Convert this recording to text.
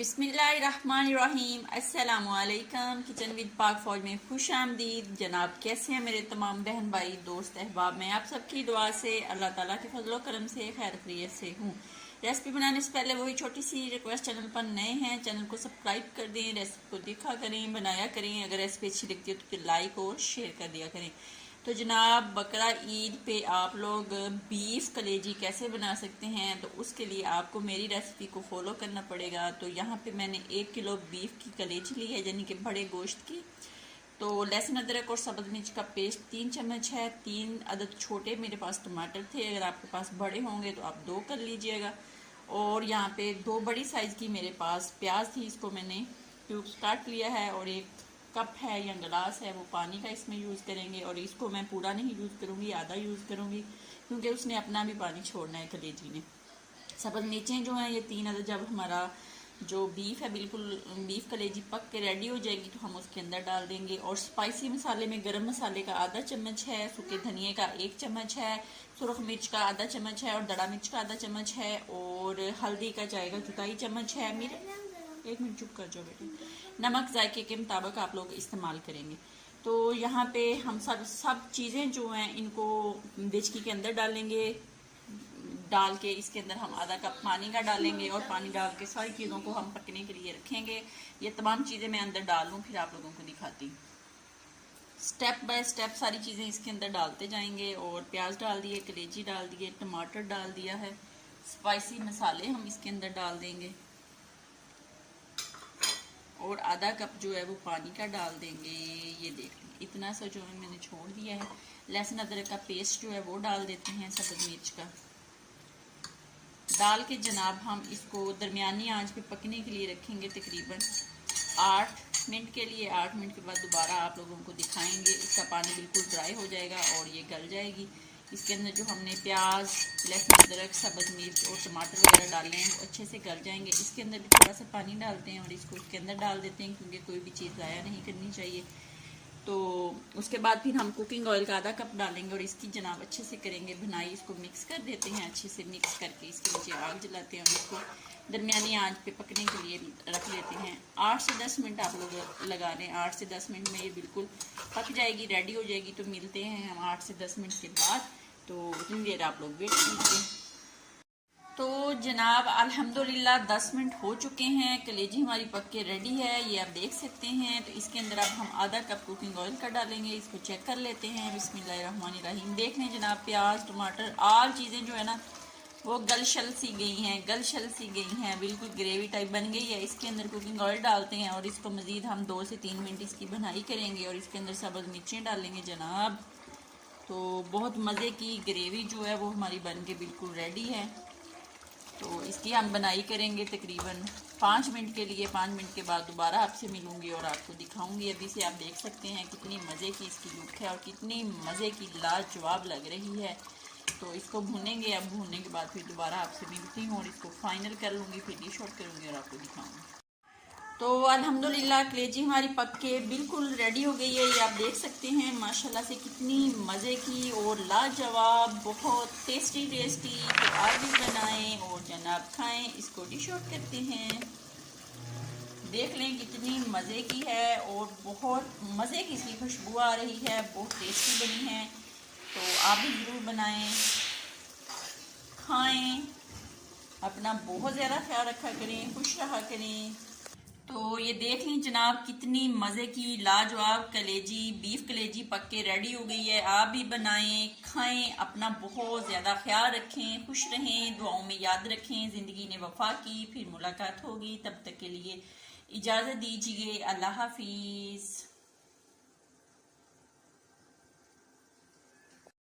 बिस्मिल्लाहिर्रहमानिर्रहीम। अस्सलामुअलैकुम। Kitchen with पाक फौज में खुश आमदीद। जनाब कैसे हैं मेरे तमाम बहन भाई दोस्त अहबाब। मैं आप सबकी दुआ से अल्लाह ताला के फजलो करम से खैर खैरियत से हूँ। रेसिपी बनाने से पहले वही छोटी सी रिक्वेस्ट, चैनल पर नए हैं चैनल को सब्सक्राइब कर दें, रेसिपी को देखा करें, बनाया करें। अगर रेसिपी अच्छी लगती है तो फिर लाइक और शेयर कर दिया करें। तो जनाब बकरा ईद पे आप लोग बीफ कलेजी कैसे बना सकते हैं, तो उसके लिए आपको मेरी रेसिपी को फॉलो करना पड़ेगा। तो यहाँ पे मैंने 1 किलो बीफ की कलेजी ली है, यानी कि बड़े गोश्त की। तो लहसुन अदरक और सब्ज़ मिर्च का पेस्ट 3 चम्मच है। 3 अदद छोटे मेरे पास टमाटर थे, अगर आपके पास बड़े होंगे तो आप 2 कर लीजिएगा। और यहाँ पे 2 बड़ी साइज़ की मेरे पास प्याज थी, इसको मैंने क्यूब्स काट लिया है। और 1 कप है या गिलास है वो पानी का इसमें यूज़ करेंगे। और इसको मैं पूरा नहीं यूज़ करूँगी, आधा यूज़ करूँगी, क्योंकि उसने अपना भी पानी छोड़ना है कलेजी ने। सब्ज़ मिर्चें जो हैं ये 3 अदद। जब हमारा जो बीफ है बिल्कुल बीफ कलेजी पक के रेडी हो जाएगी तो हम उसके अंदर डाल देंगे। और स्पाइसी मसाले में गरम मसाले का आधा चम्मच है, सूखे धनिए का 1 चम्मच है, सुरख मिर्च का आधा चम्मच है और दड़ा मिर्च का आधा चम्मच है। और हल्दी का जाएगा चौथाई चम्मच है। मेरे 1 मिनट चुप कर जाओ बेटे। नमक जायके के मुताबिक आप लोग इस्तेमाल करेंगे। तो यहाँ पे हम सब चीज़ें जो हैं इनको देचकी के अंदर डालेंगे। डाल के इसके अंदर हम आधा कप पानी का डालेंगे और पानी डाल के सारी चीज़ों को हम पकने के लिए रखेंगे। ये तमाम चीज़ें मैं अंदर डाल लूँ फिर आप लोगों को दिखाती हूँ। स्टेप बाय स्टेप सारी चीज़ें इसके अंदर डालते जाएंगे। और प्याज डाल दिए, कलेजी डाल दिए, टमाटर डाल दिया है, स्पाइसी मसाले हम इसके अंदर डाल देंगे और आधा कप जो है वो पानी का डाल देंगे। ये देख लें इतना सा जो है मैंने छोड़ दिया है। लहसुन अदरक का पेस्ट जो है वो डाल देते हैं, सब्ज़ मिर्च का डाल के जनाब हम इसको दरमियानी आंच पे पकने के लिए रखेंगे तकरीबन 8 मिनट के लिए। 8 मिनट के बाद दोबारा आप लोगों को दिखाएंगे। इसका पानी बिल्कुल ड्राई हो जाएगा और ये गल जाएगी। इसके अंदर जो हमने प्याज, लहसुन अदरक, सब्ज़ मिर्च और टमाटर वगैरह डाले हैं वो अच्छे से गल जाएंगे। इसके अंदर भी थोड़ा सा पानी डालते हैं और इसको इसके अंदर डाल देते हैं, क्योंकि कोई भी चीज़ ज़ाया नहीं करनी चाहिए। तो उसके बाद फिर हम कुकिंग ऑयल का आधा कप डालेंगे और इसकी जनाब अच्छे से करेंगे भुनाई। इसको मिक्स कर देते हैं, अच्छे से मिक्स करके इसके नीचे आग जलाते हैं और इसको दरमियानी आंच पे पकने के लिए रख लेते हैं। 8 से 10 मिनट आप लोग लगा लें। 8 से 10 मिनट में ये बिल्कुल पक जाएगी, रेडी हो जाएगी। तो मिलते हैं हम 8 से 10 मिनट के बाद। तो उतनी देर आप लोग वेट कीजिए। तो जनाब अल्हम्दुलिल्लाह 10 मिनट हो चुके हैं, कलेजी हमारी पक के रेडी है, ये आप देख सकते हैं। तो इसके अंदर अब हम आधा कप कुकिंग ऑयल का डालेंगे। इसको चेक कर लेते हैं। बिस्मिल्लाहिर्रहमानिर्रहीम। देख लें जनाब प्याज, टमाटर, आल चीज़ें जो है ना वो गलशल सी गई हैं, गलशल सी गई हैं, बिल्कुल ग्रेवी टाइप बन गई है। इसके अंदर कुकिंग ऑयल डालते हैं और इसको मज़ीद हम 2 से 3 मिनट इसकी भुनाई करेंगे। और इसके अंदर सब्ज़ मिर्चें डालेंगे जनाब। तो बहुत मज़े की ग्रेवी जो है वो हमारी बन के बिल्कुल रेडी है। तो इसकी हम बनाई करेंगे तकरीबन 5 मिनट के लिए। 5 मिनट के बाद दोबारा आपसे मिलूंगी और आपको दिखाऊंगी। अभी से आप देख सकते हैं कितनी मज़े की इसकी लुक है और कितनी मज़े की लाजवाब लग रही है। तो इसको भूनेंगे। अब भूनने के बाद फिर दोबारा आपसे मिलती हूँ और इसको फाइनल कर लूँगी, फिर डिश आउट करूँगी और आपको दिखाऊँगी। तो अल्हम्दुलिल्लाह कलेजी हमारी पक के बिल्कुल रेडी हो गई है। ये आप देख सकते हैं माशाल्लाह से कितनी मज़े की और लाजवाब, बहुत टेस्टी टेस्टी। तो आप भी बनाएं और जनाब खाएं। इसको डिश आउट करते हैं। देख लें कितनी मज़े की है और बहुत मज़े की इसकी खुशबू आ रही है, बहुत टेस्टी बनी है। तो आप भी ज़रूर बनाएं, खाएं, अपना बहुत ज़्यादा ख्याल रखा करें, खुश रहा करें। तो ये देख लें जनाब कितनी मज़े की लाजवाब कलेजी, बीफ कलेजी पक के रेडी हो गई है। आप भी बनाएं, खाएं, अपना बहुत ज़्यादा ख्याल रखें, खुश रहें, दुआओं में याद रखें। ज़िंदगी ने वफा की, फिर मुलाकात होगी। तब तक के लिए इजाज़त दीजिए। अल्लाह हाफिज़।